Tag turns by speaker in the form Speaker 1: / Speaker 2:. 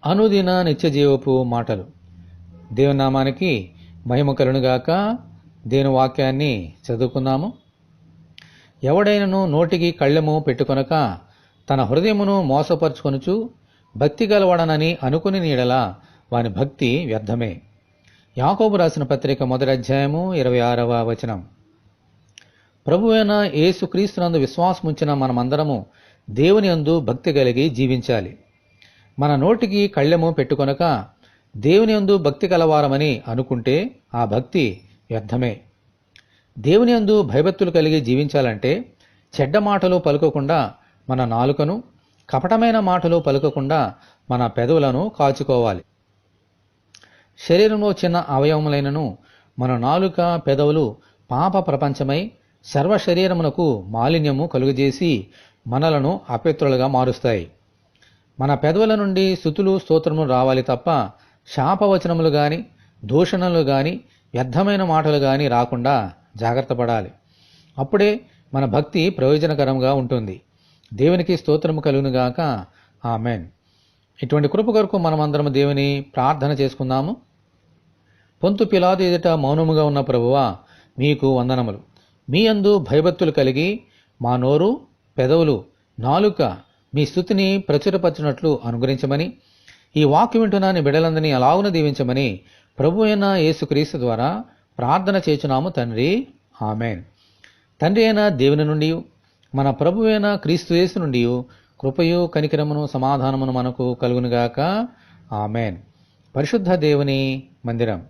Speaker 1: అనుదిన నిత్యజీవపు మాటలు. దేవుని నామానికి మహిమ కలుగునుగాక. దేవుని వాక్యాన్ని చదువుకుందాము. ఎవడైనను నోటికి కళ్ళెము పెట్టుకొనక తన హృదయమును మోసపరుచుకొనుచు భక్తి గలవాడనని అనుకుని నీడల వాని భక్తి వ్యర్థమే. యాకోబు రాసిన పత్రిక 1వ అధ్యాయము 26వ వచనం. ప్రభువైన యేసుక్రీస్తునందు విశ్వాసముంచిన మనమందరము దేవుని యందు భక్తి కలిగి జీవించాలి. మన నోటికి కళ్ళెము పెట్టుకొనక దేవుని యందు భక్తి కలవారమని అనుకుంటే ఆ భక్తి వ్యర్థమే. దేవుని యందు భయభక్తులు కలిగి జీవించాలంటే చెడ్డ మాటలు పలుకకుండా మన నాలుకను, కపటమైన మాటలు పలుకకుండా మన పెదవులను కాచుకోవాలి. శరీరంలో చిన్న అవయవములైనను మన నాలుక, పెదవులు పాప ప్రపంచమై సర్వ శరీరమునకు మాలిన్యము కలుగజేసి మనలను అపవిత్రులుగా మారుస్తాయి. మన పెదవుల నుండి స్తుతులు, స్తోత్రములు రావాలి తప్ప శాపవచనములు గాని, దూషణలు గాని, వ్యర్థమైన మాటలు గాని రాకుండా జాగ్రత్త పడాలి. అప్పుడే మన భక్తి ప్రయోజనకరంగా ఉంటుంది. దేవునికి స్తోత్రము కలుగునుగాక. ఆమెన్. ఇటువంటి కృప కొరకు మనమందరం దేవుని ప్రార్థన చేసుకుందాము. పొంతు పిలాతు ఎదుట మౌనముగా ఉన్న ప్రభువా, మీకు వందనములు. మీ యందు భయభక్తులు కలిగి మా నోరు, పెదవులు, నాలుక మీ స్తుతిని ప్రచురపరచినట్లు అనుగ్రహించమని, ఈ వాక్యం వింటున్న నీ బిడ్డలందరినీ అలాగున దీవించమని ప్రభు అయిన యేసుక్రీస్తు ద్వారా ప్రార్థన చేయుచున్నాము తండ్రి. ఆమెన్. తండ్రి అయిన దేవుని నుండి, మన ప్రభు అయిన క్రీస్తు యేసు నుండి కృపయు, కనికరమును, సమాధానమును మనకు కలుగునుగాక. ఆమెన్. పరిశుద్ధ దేవుని మందిరం.